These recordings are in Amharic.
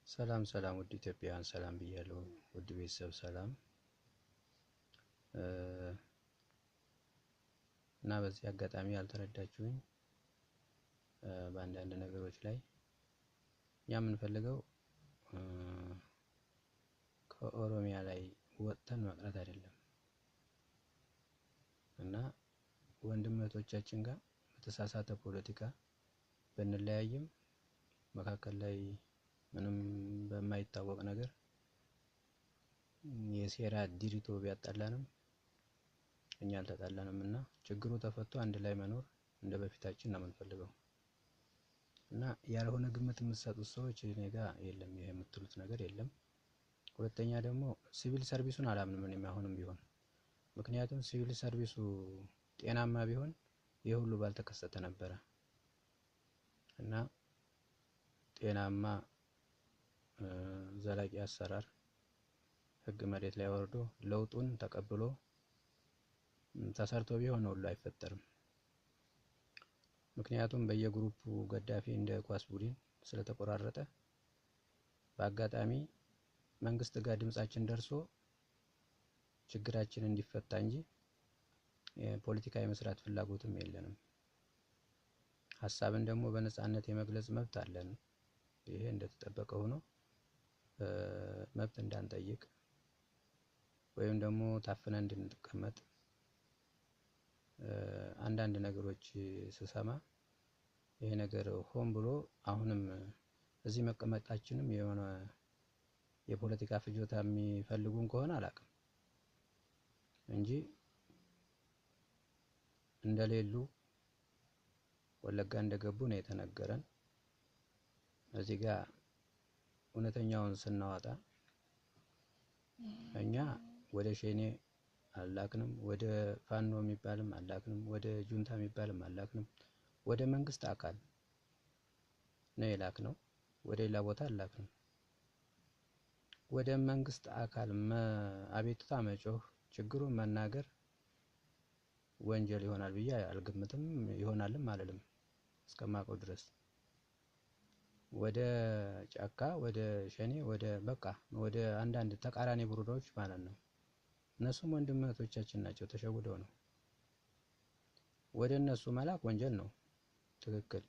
ሰላም ሰላም ውድ ኢትዮጵያውያን ሰላም ብያለሁ። ውድ ቤተሰብ ሰላም እና በዚህ አጋጣሚ ያልተረዳችሁኝ በአንዳንድ ነገሮች ላይ እኛ የምንፈልገው ከኦሮሚያ ላይ ወጥተን መቅረት አይደለም እና ወንድመቶቻችን ጋር በተሳሳተ ፖለቲካ ብንለያይም መካከል ላይ ምንም በማይታወቅ ነገር የሴራ ድሪቶ ቢያጣላንም እኛ አልተጣላንም እና ችግሩ ተፈቶ አንድ ላይ መኖር እንደ በፊታችን ነው የምንፈልገው። እና ያልሆነ ግምት የምትሰጡት ሰዎች እኔ ጋር የለም፣ ይሄ የምትሉት ነገር የለም። ሁለተኛ ደግሞ ሲቪል ሰርቪሱን አላምንም እኔም አሁንም ቢሆን። ምክንያቱም ሲቪል ሰርቪሱ ጤናማ ቢሆን ይሄ ሁሉ ባልተከሰተ ነበረ እና ጤናማ ዘላቂ አሰራር ህግ መሬት ላይ ወርዶ ለውጡን ተቀብሎ ተሰርቶ ቢሆን ሁሉ አይፈጠርም። ምክንያቱም በየግሩፑ ገዳፊ እንደ ኳስ ቡድን ስለተቆራረጠ በአጋጣሚ መንግስት ጋር ድምጻችን ደርሶ ችግራችን እንዲፈታ እንጂ ፖለቲካ የመስራት ፍላጎትም የለንም። ሀሳብን ደግሞ በነጻነት የመግለጽ መብት አለን። ይሄ እንደተጠበቀ ሆኖ መብት እንዳንጠይቅ ወይም ደግሞ ታፍነን እንድንቀመጥ አንዳንድ ነገሮች ስሰማ ይሄ ነገር ሆን ብሎ አሁንም እዚህ መቀመጣችንም የሆነ የፖለቲካ ፍጆታ የሚፈልጉን ከሆነ አላውቅም እንጂ እንደሌሉ ወለጋ እንደገቡ ነው የተነገረን። እዚህ ጋር እውነተኛውን ስናወጣ እኛ ወደ ሸኔ አላክንም፣ ወደ ፋኖ የሚባልም አላክንም፣ ወደ ጁንታ የሚባልም አላክንም። ወደ መንግስት አካል ነው የላክነው፣ ወደ ሌላ ቦታ አላክንም። ወደ መንግስት አካል አቤቱታ መጮህ፣ ችግሩን መናገር ወንጀል ይሆናል ብዬ አልገምትም፣ ይሆናልም አልልም እስከማውቀው ድረስ። ወደ ጫካ፣ ወደ ሸኔ፣ ወደ አንዳንድ ተቃራኒ ቡድኖች ማለት ነው። እነሱም ወንድሞቻችን ናቸው፣ ተሸውደው ነው። ወደ እነሱ መላክ ወንጀል ነው፣ ትክክል።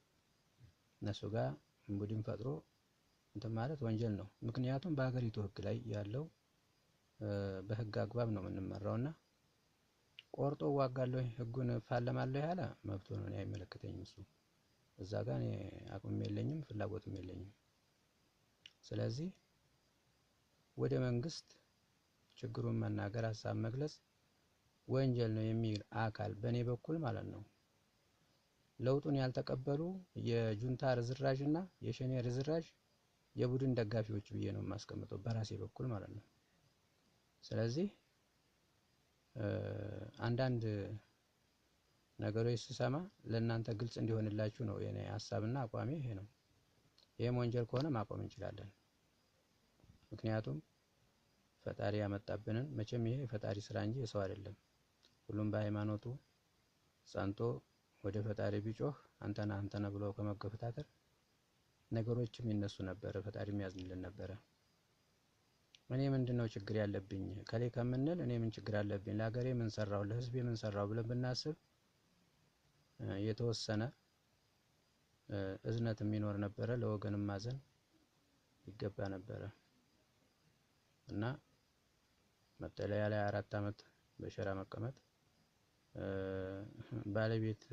እነሱ ጋር ቡድን ፈጥሮ እንትን ማለት ወንጀል ነው። ምክንያቱም በሀገሪቱ ህግ ላይ ያለው በህግ አግባብ ነው የምንመራውና ቆርጦ ዋጋለሁ ህጉን ፋለማለሁ ያለ መብቱ ነው፣ እኔ አይመለከተኝም እሱ። እዛ ጋር እኔ አቅምም የለኝም ፍላጎትም የለኝም። ስለዚህ ወደ መንግስት ችግሩን መናገር፣ ሀሳብ መግለጽ ወንጀል ነው የሚል አካል በእኔ በኩል ማለት ነው ለውጡን ያልተቀበሉ የጁንታ ርዝራዥ እና የሸኔ ርዝራዥ የቡድን ደጋፊዎች ብዬ ነው የማስቀምጠው በራሴ በኩል ማለት ነው። ስለዚህ አንዳንድ ነገሮች ስሰማ ለእናንተ ግልጽ እንዲሆንላችሁ ነው የኔ ሀሳብና አቋሜ ይሄ ነው። ይሄም ወንጀል ከሆነ ማቆም እንችላለን። ምክንያቱም ፈጣሪ ያመጣብንን መቼም ይሄ ፈጣሪ ስራ እንጂ የሰው አይደለም። ሁሉም በሃይማኖቱ ጸንቶ ወደ ፈጣሪ ቢጮህ አንተና ብሎ ከመገፈታተር ነገሮችም ይነሱ ነበር፣ ፈጣሪም ያዝንልን ነበር። እኔ ምንድነው ችግር ያለብኝ ከሌ ከምንል እኔ ምን ችግር አለብኝ፣ ለሀገሬ ምን ሰራው፣ ለህዝቤ ምን ሰራው ብለን ብናስብ የተወሰነ እዝነት የሚኖር ነበረ፣ ለወገንም ማዘን ይገባ ነበረ እና መጠለያ ላይ 4 አመት በሸራ መቀመጥ፣ ባለቤት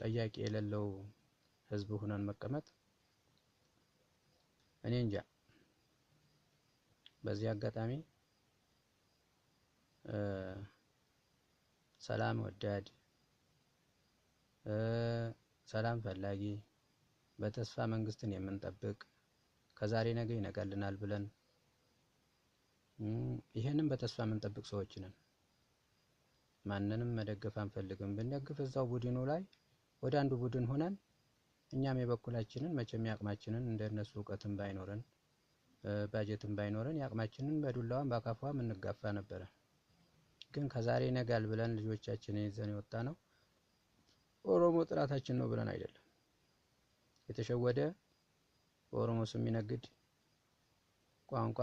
ጠያቂ የሌለው ህዝብ ሆነን መቀመጥ እኔ እንጃ። በዚህ አጋጣሚ ሰላም ወዳድ፣ ሰላም ፈላጊ፣ በተስፋ መንግስትን የምንጠብቅ ከዛሬ ነገ ይነጋልናል ብለን ይሄንን በተስፋ የምንጠብቅ ሰዎች ነን። ማንንም መደገፍ አንፈልግም። ብንደግፍ እዛው ቡድኑ ላይ ወደ አንዱ ቡድን ሆነን እኛም የበኩላችንን መቼም ያቅማችንን እንደነሱ እውቀትም ባይኖረን ባጀትም ባይኖረን ያቅማችንን በዱላዋም በአካፋዋም እንጋፋ ነበረ። ግን ከዛሬ ይነጋል ብለን ልጆቻችንን ይዘን የወጣ ነው ኦሮሞ ጥራታችን ነው ብለን አይደለም። የተሸወደ በኦሮሞ ስም የሚነግድ ቋንቋ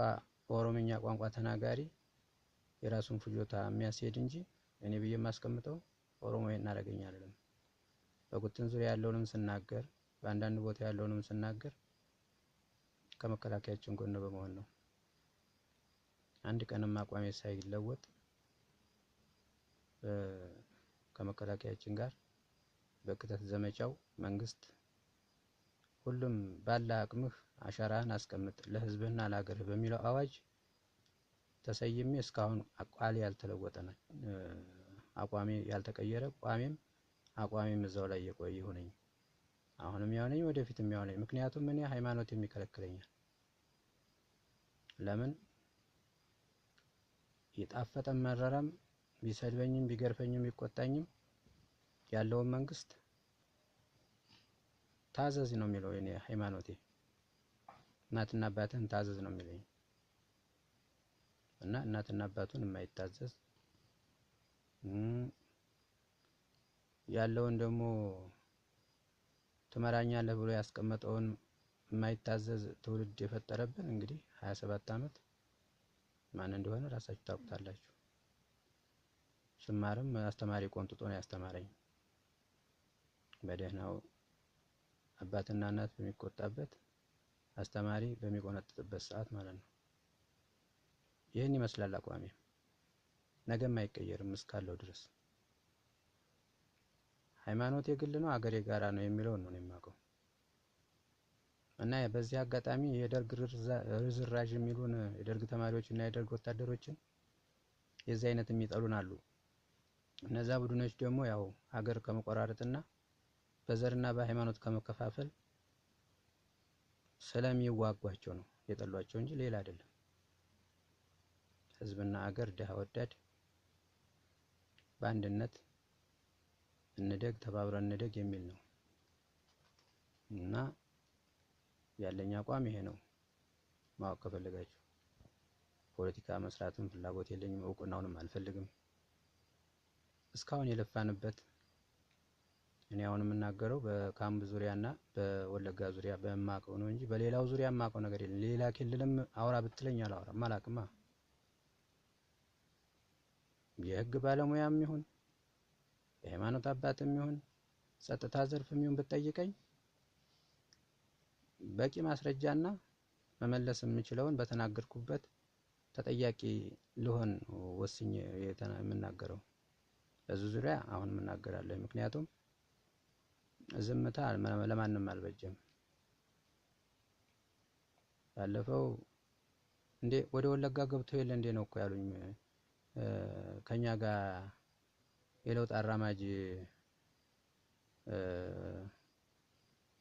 በኦሮምኛ ቋንቋ ተናጋሪ የራሱን ፍጆታ የሚያስሄድ እንጂ እኔ ብዬ የማስቀምጠው ኦሮሞ ይሄን አደረገኝ አይደለም። በጉትን ዙሪያ ያለውንም ስናገር በአንዳንድ ቦታ ያለውንም ስናገር ከመከላከያችን ጎን በመሆን ነው። አንድ ቀንም አቋሜ ሳይለወጥ ከመከላከያችን ጋር በክተት ዘመቻው መንግስት ሁሉም ባለ አቅምህ አሻራህን አስቀምጥ ለህዝብህና ለሀገርህ በሚለው አዋጅ ተሰይሜ እስካሁን ቃሌ ያልተለወጠ ነው። አቋሜ ያልተቀየረ አቋሜም እዛው ላይ የቆየ ሆነኝ። አሁንም ያው ነኝ፣ ወደፊትም ያው ነኝ። ምክንያቱም እኔ ሃይማኖት የሚከለክለኛል። ለምን የጣፈጠም መረረም ቢሰድበኝም ቢገርፈኝም ቢቆጣኝም ያለውን መንግስት ታዘዝ ነው የሚለው የኔ ሃይማኖቴ። እናትና አባትህን ታዘዝ ነው የሚለኝ እና እናትና አባቱን የማይታዘዝ ያለውን ደግሞ ትመራኛለህ ብሎ ያስቀመጠውን የማይታዘዝ ትውልድ የፈጠረብን እንግዲህ 27 አመት ማን እንደሆነ ራሳችሁ ታውቁታላችሁ። ስማርም አስተማሪ ቆንጥጦ ነው ያስተማረኝ። በደህናው አባትና እናት በሚቆጣበት አስተማሪ በሚቆነጥጥበት ሰዓት ማለት ነው። ይህን ይመስላል አቋሜ። ነገም አይቀየርም እስካለው ድረስ። ሃይማኖት የግል ነው፣ አገር የጋራ ነው የሚለው ነው የማውቀው። እና በዚህ አጋጣሚ የደርግ ርዝራዥ የሚሉን የደርግ ተማሪዎችና የደርግ ወታደሮችን የዚህ አይነት የሚጠሉን አሉ። እነዛ ቡድኖች ደግሞ ያው ሀገር ከመቆራረጥና በዘርና በሃይማኖት ከመከፋፈል ስለሚዋጓቸው ነው የጠሏቸው እንጂ ሌላ አይደለም። ህዝብና ሀገር ድሃ ወዳድ በአንድነት እንደግ ተባብረን እንደግ የሚል ነው እና ያለኝ አቋም ይሄ ነው። ማወቅ ከፈለጋችሁ ፖለቲካ መስራትም ፍላጎት የለኝም፣ እውቅናውንም አልፈልግም። እስካሁን የለፋንበት እኔ አሁን የምናገረው በካምብ ዙሪያና በወለጋ ዙሪያ በማቀው ነው እንጂ በሌላው ዙሪያ ማቀው ነገር የለም። ሌላ ክልልም አውራ ብትለኝ አላወራም፣ አላቅማ። የህግ ባለሙያም ይሁን የሃይማኖት አባትም ይሁን ጸጥታ ዘርፍም ይሁን ብትጠይቀኝ በቂ ማስረጃና መመለስ የምችለውን በተናገርኩበት ተጠያቂ ልሆን ወስኜ የምናገረው። በዚህ ዙሪያ አሁን እናገራለሁ። ምክንያቱም ዝምታ ለማንም አልበጀም። ባለፈው እንዴ ወደ ወለጋ ገብቶ የለ እንዴ ነው እኮ ያሉኝ ከኛ ጋር የለውጥ አራማጅ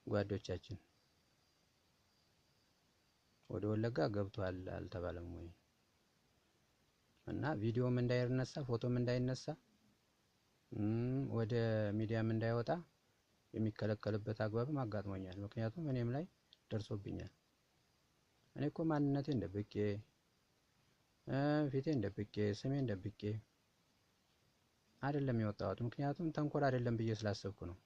ጓዶቻችን። ወደ ወለጋ ገብቷል አልተባለም ወይ? እና ቪዲዮም እንዳይነሳ ፎቶም እንዳይነሳ ወደ ሚዲያም እንዳይወጣ የሚከለከልበት አግባብም አጋጥሞኛል። ምክንያቱም እኔም ላይ ደርሶብኛል። እኔ እኮ ማንነቴን ደብቄ ፊቴን ደብቄ ስሜን ደብቄ አይደለም የወጣሁት። ምክንያቱም ተንኮል አይደለም ብዬ ስላሰብኩ ነው።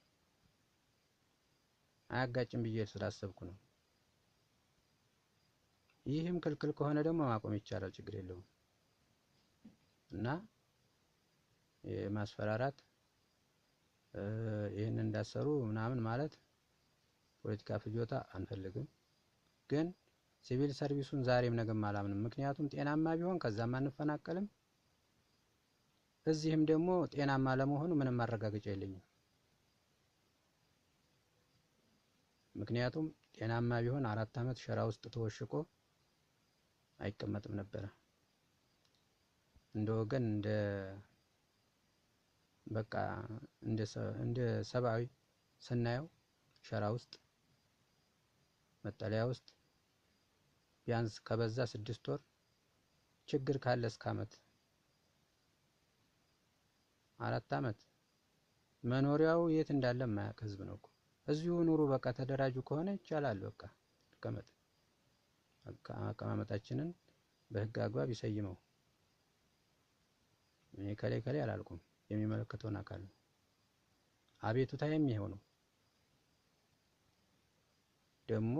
አያጋጭም ብዬ ስላሰብኩ ነው። ይህም ክልክል ከሆነ ደግሞ ማቆም ይቻላል፣ ችግር የለውም። እና የማስፈራራት ይሄን እንዳሰሩ ምናምን ማለት ፖለቲካ ፍጆታ አንፈልግም። ግን ሲቪል ሰርቪሱን ዛሬም ነገም አላምንም። ምክንያቱም ጤናማ ቢሆን ከዛም አንፈናቀልም። እዚህም ደግሞ ጤናማ ለመሆኑ ምንም ማረጋገጫ የለኝም። ምክንያቱም ጤናማ ቢሆን 4 አመት ሸራ ውስጥ ተወሽቆ አይቀመጥም ነበር። እንደ ወገን በቃ እንደ ሰብአዊ ስናየው ሸራ ውስጥ መጠለያ ውስጥ ቢያንስ ከበዛ 6 ወር ችግር ካለ እስከ አመት 4 አመት መኖሪያው የት እንዳለ ማያውቅ ህዝብ ነው እኮ። እዚሁ ኑሩ በቃ ተደራጁ ከሆነ ይቻላል። በቃ ተቀመጥ። አቀማመጣችንን በህግ አግባብ ይሰይመው። እኔ ከላይ አላልኩም፣ የሚመለከተውን አካል ነው። አቤቱታዬም ይሄው ነው። ደግሞ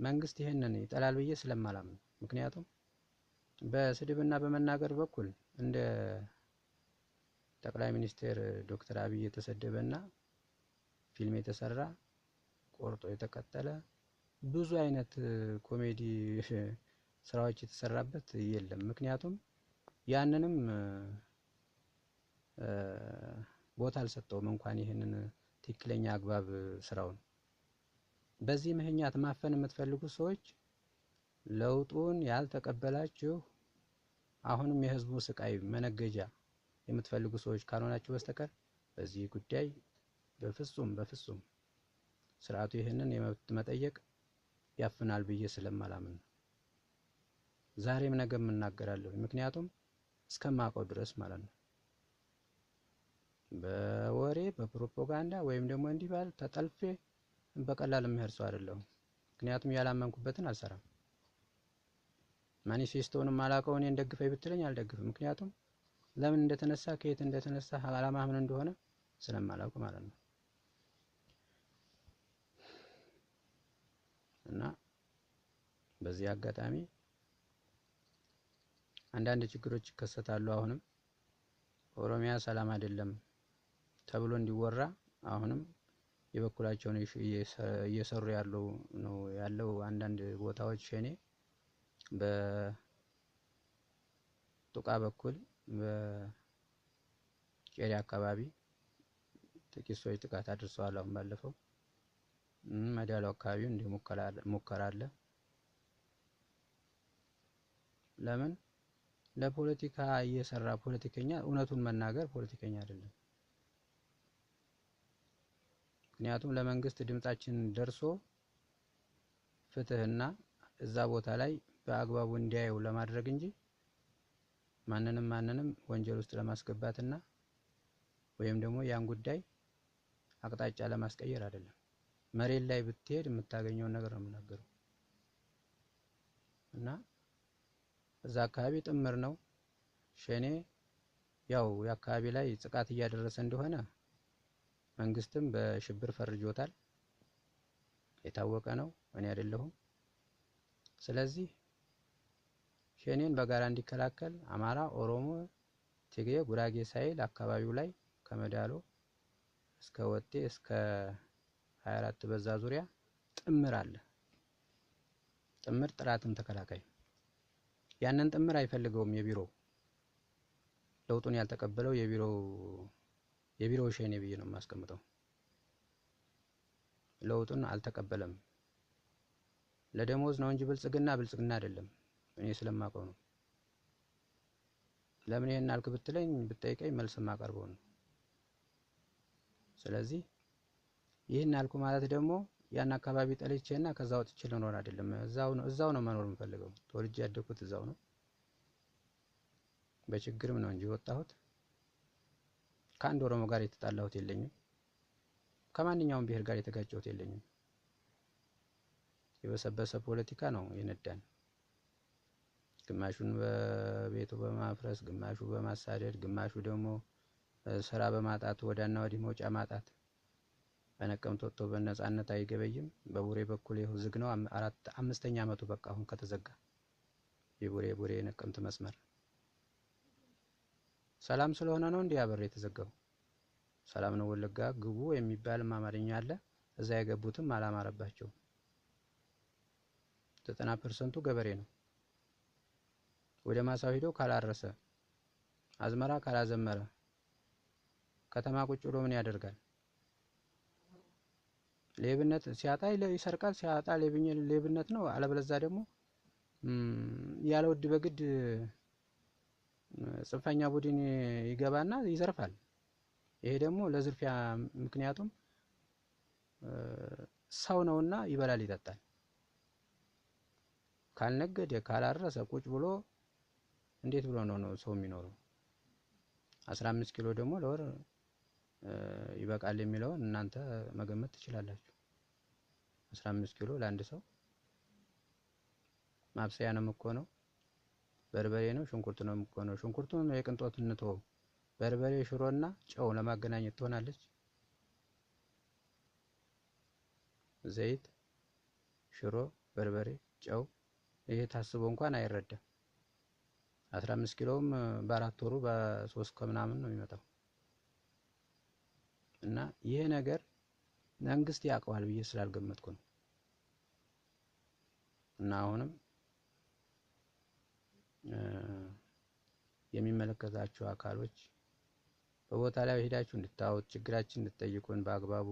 መንግስት ይሄንን ይጠላል ብዬ ስለማላምን፣ ምክንያቱም በስድብና በመናገር በኩል እንደ ጠቅላይ ሚኒስትር ዶክተር አብይ የተሰደበና ፊልም የተሰራ ቆርጦ የተቀጠለ ብዙ አይነት ኮሜዲ ስራዎች የተሰራበት የለም። ምክንያቱም ያንንም ቦታ አልሰጠውም እንኳን ይሄንን ትክክለኛ አግባብ ስራውን። በዚህ ምክንያት ማፈን የምትፈልጉ ሰዎች ለውጡን ያልተቀበላችሁ አሁንም የህዝቡ ስቃይ መነገጃ የምትፈልጉ ሰዎች ካልሆናችሁ በስተቀር በዚህ ጉዳይ በፍጹም ስርዓቱ ይሄንን የመብት መጠየቅ ያፍናል ብዬ ስለማላምን ነው። ዛሬም ነገም እናገራለሁ፣ ምክንያቱም እስከማውቀው ድረስ ማለት ነው። በወሬ በፕሮፓጋንዳ ወይም ደግሞ እንዲህ ባል ተጠልፌ በቀላል የምሄድ ሰው አይደለሁም። ምክንያቱም ያላመንኩበትን አልሰራም። ማኒፌስቶውንም አላውቀው፣ እኔን ደግፈኝ ብትለኝ አልደግፍም። ምክንያቱም ለምን እንደተነሳ ከየት እንደተነሳ አላማ ምን እንደሆነ ስለማላውቅ ማለት ነው። እና በዚህ አጋጣሚ አንዳንድ ችግሮች ይከሰታሉ። አሁንም ኦሮሚያ ሰላም አይደለም ተብሎ እንዲወራ አሁንም የበኩላቸውን እየሰሩ ያለው አንዳንድ ቦታዎች ሸኔ በጡቃ በኩል በቄሪ አካባቢ ጥቂት ሰዎች ጥቃት አድርሰዋል። አሁን ባለፈው መዳሉ አካባቢ እንደ ሙከራ አለ። ለምን ለፖለቲካ እየሰራ ፖለቲከኛ እውነቱን መናገር ፖለቲከኛ አይደለም። ምክንያቱም ለመንግስት ድምጻችን ደርሶ ፍትህና እዛ ቦታ ላይ በአግባቡ እንዲያየው ለማድረግ እንጂ ማንንም ወንጀል ውስጥ ለማስገባትና ወይም ደግሞ ያን ጉዳይ አቅጣጫ ለማስቀየር አይደለም። መሬት ላይ ብትሄድ የምታገኘውን ነገር ነው የምናገረው። እና እዛ አካባቢ ጥምር ነው ሸኔ ያው የአካባቢ ላይ ጥቃት እያደረሰ እንደሆነ መንግስትም በሽብር ፈርጆታል። የታወቀ ነው፣ እኔ አይደለሁም። ስለዚህ ሸኔን በጋራ እንዲከላከል አማራ፣ ኦሮሞ፣ ትግሬ፣ ጉራጌ ሳይል አካባቢው ላይ ከመዳሎ እስከ ወጤ እስከ 24 በዛ ዙሪያ ጥምር አለ። ጥምር ጥራትን ተከላካይ። ያንን ጥምር አይፈልገውም የቢሮው ለውጡን ያልተቀበለው የቢሮው ሸኔ ብዬ ነው የማስቀምጠው። ለውጡን አልተቀበለም። ለደሞዝ ነው እንጂ ብልጽግና አይደለም። እኔ ስለማውቀው ነው። ለምን ይሄን አልክ ብትለኝ ብትጠይቀኝ መልስ ማቀርበው ነው። ስለዚህ ይሄን አልኩ ማለት ደግሞ ያን አካባቢ ጠልቼና ከዛ ወጥቼ ልኖር አይደለም። እዛው ነው መኖር የምፈልገው። ተወልጄ ያደኩት እዛው ነው። በችግርም ነው እንጂ ወጣሁት። ከአንድ ኦሮሞ ጋር የተጣላሁት የለኝም። ከማንኛውም ብሔር ጋር የተጋጨሁት የለኝም። የበሰበሰ ፖለቲካ ነው የነዳን። ግማሹን በቤቱ በማፍረስ፣ ግማሹ በማሳደድ፣ ግማሹ ደግሞ ስራ በማጣት ወዳና ወዲህ መውጫ ማጣት። በነቀምት ወጥቶ በነጻነት አይገበይም። በቡሬ በኩል ይኸው ዝግ ነው። 5ኛ አመቱ በቃ አሁን ከተዘጋ የቡሬ ነቀምት መስመር ሰላም ስለሆነ ነው እንዲያ በር የተዘጋው። ሰላም ነው ወለጋ ግቡ የሚባል አማርኛ አለ። እዛ የገቡትም አላማረባቸው። 90% ገበሬ ነው። ወደ ማሳው ሄዶ ካላረሰ አዝመራ ካላዘመረ ከተማ ቁጭ ብሎ ምን ያደርጋል? ሌብነት ሲያጣ ይሰርቃል፣ ሲያጣ ሌብነት ነው። አለበለዚያ ደግሞ ያለ ውድ በግድ ጽንፈኛ ቡድን ይገባና ይዘርፋል። ይሄ ደግሞ ለዝርፊያ ምክንያቱም ሰው ነውና ይበላል ይጠጣል። ካልነገደ ካላረሰ ቁጭ ብሎ እንዴት ብሎ ነው ሰው የሚኖረው? 15 ኪሎ ደግሞ ለወር ይበቃል የሚለውን እናንተ መገመት ትችላላችሁ። 15 ኪሎ ለአንድ ሰው ማብሰያ ነው እኮ ነው። በርበሬ ነው፣ ሽንኩርት ነው እኮ ነው። ሽንኩርቱን የቅንጦት እንተው። በርበሬ ሽሮና ጨው ለማገናኘት ትሆናለች። ዘይት ሽሮ፣ በርበሬ፣ ጨው ይሄ ታስቦ እንኳን አይረዳም። 15 ኪሎውም በ4 ወሩ በ3 ከምናምን ነው የሚመጣው። እና ይሄ ነገር መንግስት ያውቀዋል ብዬ ስላልገመትኩ ነው። እና አሁንም የሚመለከታቸው አካሎች በቦታ ላይ ሄዳችሁ እንድታዩት፣ ችግራችን እንድትጠይቁን በአግባቡ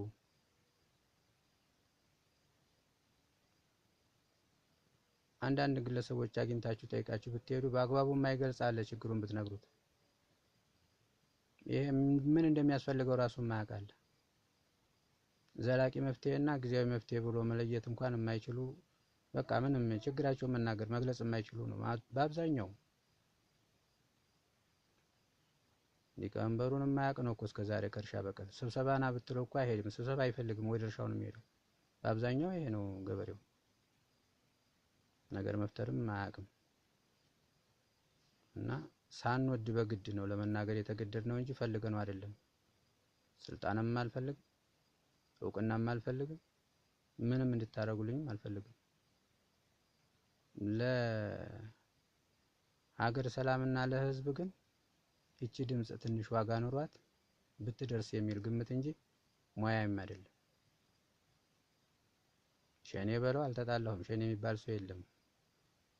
አንዳንድ ግለሰቦች አግኝታችሁ ጠይቃችሁ ብትሄዱ በአግባቡ የማይገልጽ አለ። ችግሩን ብትነግሩት ይሄ ምን እንደሚያስፈልገው ራሱ የማያውቅ አለ። ዘላቂ መፍትሄና ጊዜያዊ መፍትሄ ብሎ መለየት እንኳን የማይችሉ በቃ ምንም ችግራቸውን መናገር መግለጽ የማይችሉ ነው በአብዛኛው። ሊቀመንበሩን የማያውቅ ነው እኮ እስከዛሬ ከእርሻ በቀር። ስብሰባና ብትለው እኮ አይሄድም። ስብሰባ አይፈልግም፣ ወደ እርሻው ነው የሚሄደው። በአብዛኛው ይሄ ነው ገበሬው። ነገር መፍጠርም አያውቅም። እና ሳንወድ በግድ ነው ለመናገር የተገደድ ነው እንጂ ፈልገን ነው አይደለም። ስልጣንም አልፈልግም፣ እውቅናም አልፈልግም፣ ምንም እንድታረጉልኝም አልፈልግም። ለሀገር ሰላምና ለህዝብ ግን እቺ ድምጽ ትንሽ ዋጋ ኖሯት ብትደርስ የሚል ግምት እንጂ ሙያም አይደለም። ሸኔ በለው አልተጣላሁም። ሸኔ የሚባል ሰው የለም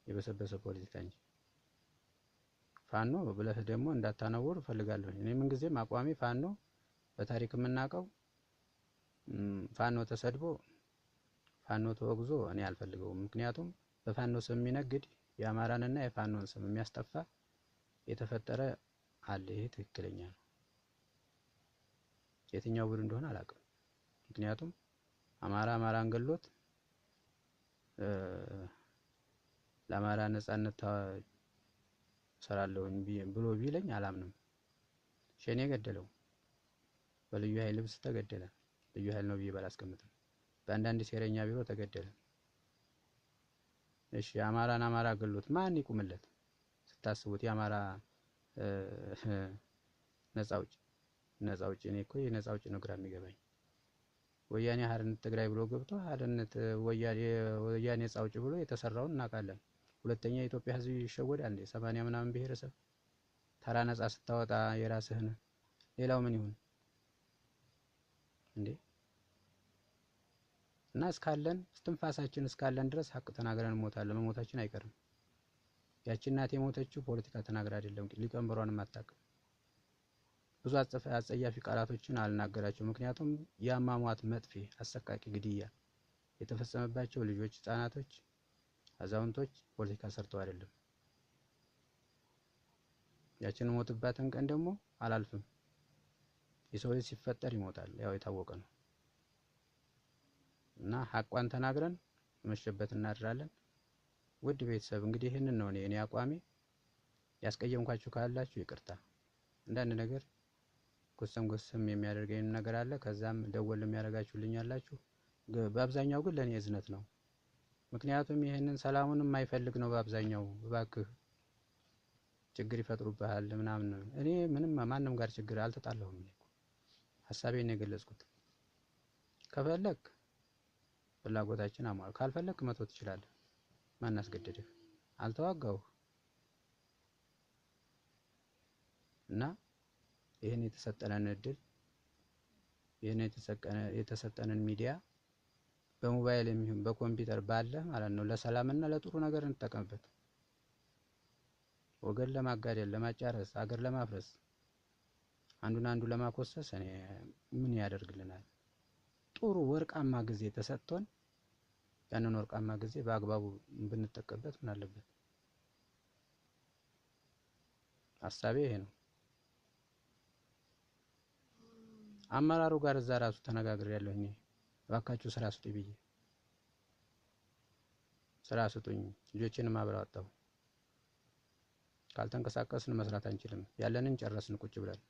የበሰበሰ ፖለቲካ እንጂ። ፋኖ ብለህ ደግሞ እንዳታነውር እፈልጋለሁ። እኔ ምን ጊዜም አቋሚ ፋኖ በታሪክ የምናውቀው ፋኖ ተሰድቦ ፋኖ ተወግዞ እኔ አልፈልገውም። ምክንያቱም በፋኖ ስም የሚነግድ የአማራንና የፋኖን ስም የሚያስጠፋ የተፈጠረ አለ። ይሄ ትክክለኛ ነው። የትኛው ቡድን እንደሆነ አላውቅም። ምክንያቱም አማራን ገሎት ለአማራ ነጻነት ሰራለሁኝ ብሎ ቢለኝ አላምንም። ሸኔ ገደለው፣ በልዩ ኃይል ልብስ ተገደለ። ልዩ ኃይል ነው ብዬ ባላስቀምጥም በአንዳንድ ሴረኛ ቢሮ ተገደለ። እሺ አማራ ገሎት ማን ይቁምለት? ስታስቡት የአማራ ነጻ አውጪ እኔ እኮ የነጻ አውጪ ነው ግራ የሚገባኝ። ወያኔ ሀርነት ትግራይ ብሎ ገብቶ ሀርነት ወያኔ ነጻ አውጪ ብሎ የተሰራውን እናውቃለን። ሁለተኛ የኢትዮጵያ ሕዝብ ይሸወዳል እንዴ? 80 ምናምን ብሔረሰብ ተራ ነጻ ስታወጣ የራስህን ሌላው ምን ይሁን እንዴ? እና እስካለን እስትንፋሳችን እስካለን ድረስ ሀቅ ተናግረን እንሞታለን። መሞታችን አይቀርም። ያቺ እናት የሞተችው ፖለቲካ ተናግራ አይደለም፣ ሊቀመንበሯንም አታውቅም። ብዙ አጸያፊ ቃላቶችን አልናገራቸው። ምክንያቱም የአሟሟት መጥፌ አሰቃቂ ግድያ የተፈጸመባቸው ልጆች፣ ህፃናቶች፣ አዛውንቶች ፖለቲካ ሰርተው አይደለም። ያችን ሞትባትን ቀን ደግሞ አላልፍም። የሰው ልጅ ሲፈጠር ይሞታል፣ ያው የታወቀ ነው። እና ሀቋን ተናግረን መሸበት እናድራለን። ውድ ቤተሰብ እንግዲህ ይህንን ነው እኔ አቋሜ። ያስቀየምኳችሁ ካላችሁ ይቅርታ። አንዳንድ ነገር ጎሰም የሚያደርገኝ ነገር አለ። ከዛም ደወል የሚያደርጋችሁልኝ አላችሁ። በአብዛኛው ግን ለኔ እዝነት ነው። ምክንያቱም ይሄንን ሰላሙን የማይፈልግ ነው በአብዛኛው። እባክህ ችግር ይፈጥሩብሃል ምናምን። እኔ ምንም ማንም ጋር ችግር አልተጣላሁም። እኔ ሐሳቤን ነው የገለጽኩት። ከፈለክ ፍላጎታችን አሟል፣ ካልፈለክ መተው ትችላለህ። ማን አስገደደህ? አልተዋጋሁህ። እና ይሄን የተሰጠንን እድል ይሄን የተሰጠንን ሚዲያ በሞባይል የሚሆን በኮምፒውተር ባለ ማለት ነው ለሰላምና ለጥሩ ነገር እንጠቀምበት። ወገን ለማጋደል፣ ለማጫረስ፣ ሀገር ለማፍረስ፣ አንዱ ለማኮሰስ እኔ ምን ያደርግልናል? ጥሩ ወርቃማ ጊዜ ተሰጥቶን ያንን ወርቃማ ጊዜ በአግባቡ ብንጠቀምበት ምን አለበት? ሐሳቤ ይሄ ነው። አመራሩ ጋር እዛ ራሱ ተነጋግሬያለሁ። እኔ እባካችሁ ስራ ስጡኝ ብዬ ስራ ስጡኝ፣ ልጆችንም አብረው አጣሁ። ካልተንቀሳቀስን መስራት አንችልም። ያለንን ጨረስን ቁጭ ብለን።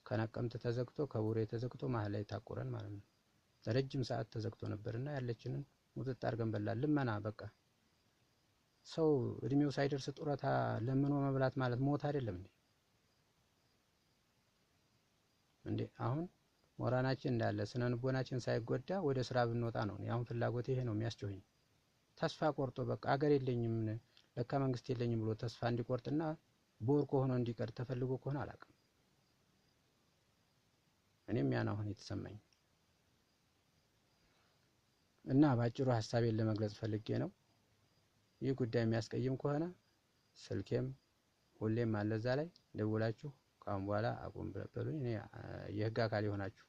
ከነቀምት ተዘግቶ ከቡሬ ተዘግቶ መሀል ላይ ታቆረን ማለት ነው። ለረጅም ሰዓት ተዘግቶ ነበርና ያለችንን ሙጥጥ አድርገን በላን። ልመና በቃ ሰው እድሜው ሳይደርስ ጡረታ ለምኖ መብላት ማለት ሞት አይደለም እንዴ? አሁን ሞራናችን እንዳለ ስነ ልቦናችን ሳይጎዳ ወደ ስራ ብንወጣ ነው። አሁን ፍላጎት ይሄ ነው የሚያስጨውኝ። ተስፋ ቆርጦ በቃ አገር የለኝም ለካ መንግስት የለኝም ብሎ ተስፋ እንዲቆርጥና ቦርኮ ሆኖ እንዲቀር ተፈልጎ ከሆነ አላውቅም። እኔም ያን አሁን የተሰማኝ እና ባጭሩ ሐሳቤን ለመግለጽ ፈልጌ ነው። ይህ ጉዳይ የሚያስቀይም ከሆነ ስልኬም ሁሌም አለ እዛ ላይ ደውላችሁ ካሁን በኋላ አቁም በሉኝ። እኔ የህግ አካል ይሆናችሁ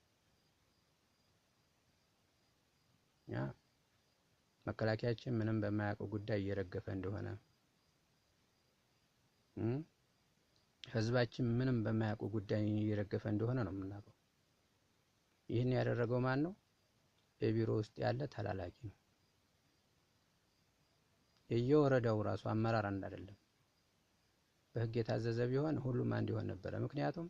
ያ መከላከያችን ምንም በማያውቀው ጉዳይ እየረገፈ እንደሆነ ህዝባችን ምንም በማያውቀው ጉዳይ እየረገፈ እንደሆነ ነው የምናውቀው። ይህን ያደረገው ማን ነው? የቢሮ ውስጥ ያለ ተላላኪ ነው። የየወረዳው ራሱ አመራር አንድ አይደለም። በህግ የታዘዘ ቢሆን ሁሉም አንድ ይሆን ነበር። ምክንያቱም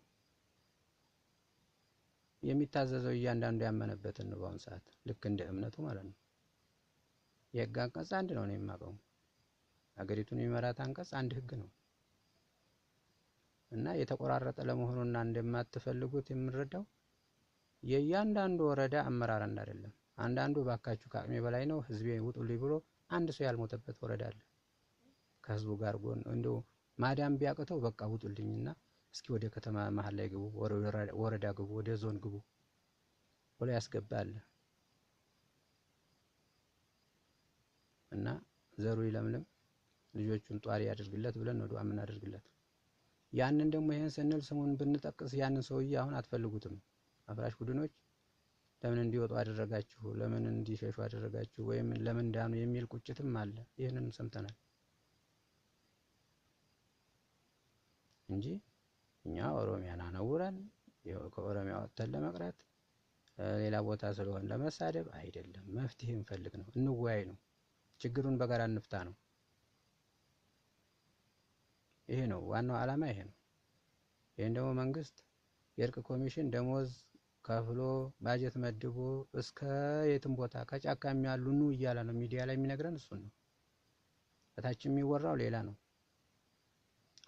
የሚታዘዘው እያንዳንዱ ያመነበትን ነው። በአሁኑ ሰዓት ልክ እንደ እምነቱ ማለት ነው። የህግ አንቀጽ አንድ ነው የማውቀው። ሀገሪቱን የሚመራት አንቀጽ አንድ ህግ ነው እና የተቆራረጠ ለመሆኑና እንደማትፈልጉት የምንረዳው የእያንዳንዱ ወረዳ አመራር አንድ አይደለም። አንዳንዱ ባካችሁ ከአቅሜ በላይ ነው ህዝቤ ውጡልኝ ብሎ አንድ ሰው ያልሞተበት ወረዳ አለ። ከህዝቡ ጋር ጎን እንደው ማዳም ቢያቅተው በቃ ውጡልኝና እስኪ ወደ ከተማ መሃል ላይ ግቡ፣ ወረዳ ግቡ፣ ወደ ዞን ግቡ ብሎ ያስገባል። እና ዘሩ ይለምልም ልጆቹን ጧሪ ያድርግለት ብለን ነው ዱዓ የምናደርግለት። ያንን ደግሞ ይሄን ስንል ስሙን ብንጠቅስ ያንን ሰውዬ አሁን አትፈልጉትም። አፍራሽ ቡድኖች ለምን እንዲወጡ አደረጋችሁ፣ ለምን እንዲሸሹ አደረጋችሁ፣ ወይም ለምን ዳኑ የሚል ቁጭትም አለ። ይህንን ሰምተናል እንጂ እኛ ኦሮሚያን አነውረን ከኦሮሚያ ወጥተን ለመቅረት ሌላ ቦታ ስለሆነ ለመሳደብ አይደለም። መፍትሄ እንፈልግ ነው፣ እንወያይ ነው፣ ችግሩን በጋራ እንፍታ ነው። ይሄ ነው ዋናው ዓላማ ይሄ ነው። ይሄን ደግሞ መንግስት የእርቅ ኮሚሽን ደሞዝ ከፍሎ ባጀት መድቦ እስከ የትም ቦታ ከጫካ የሚያሉ ኑ እያለ ነው ሚዲያ ላይ የሚነግረን እሱን ነው። በታች የሚወራው ሌላ ነው።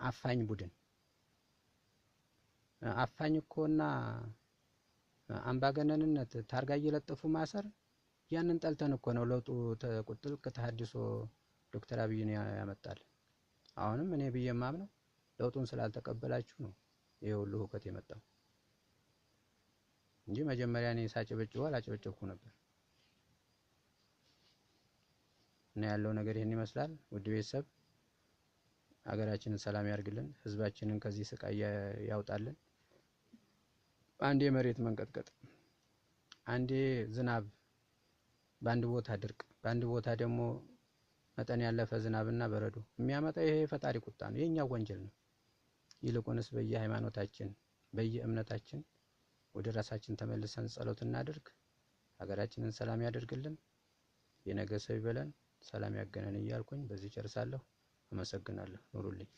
አፋኝ ቡድን አፋኝ እኮና አምባገነንነት ታርጋ እየለጠፉ ማሰር ያንን ጠልተን እኮ ነው ለውጡ ጥልቅ ተሐድሶ ዶክተር አብይን ያመጣል። አሁንም እኔ ብዬ የማምነው ለውጡን ስላልተቀበላችሁ ነው ይሄ ሁሉ ሁከት የመጣው እንጂ መጀመሪያ እኔ ሳጨበጭበው አላጨበጨብኩ ነበር። እና ያለው ነገር ይሄን ይመስላል። ውድ ቤተሰብ ሀገራችንን ሰላም ያርግልን፣ ህዝባችንን ከዚህ ስቃይ ያውጣልን። አንዴ መሬት መንቀጥቀጥ፣ አንዴ ዝናብ፣ በአንድ ቦታ ድርቅ፣ በአንድ ቦታ ደግሞ መጠን ያለፈ ዝናብና በረዶ የሚያመጣ ይሄ የፈጣሪ ቁጣ ነው፣ የኛ ወንጀል ነው። ይልቁንስ በየሃይማኖታችን በየእምነታችን ወደ ራሳችን ተመልሰን ጸሎት እናድርግ። ሀገራችንን ሰላም ያደርግልን፣ የነገ ሰው ይበለን፣ ሰላም ያገናኘን እያልኩኝ በዚህ ጨርሳለሁ። አመሰግናለሁ። ኑሩልኝ።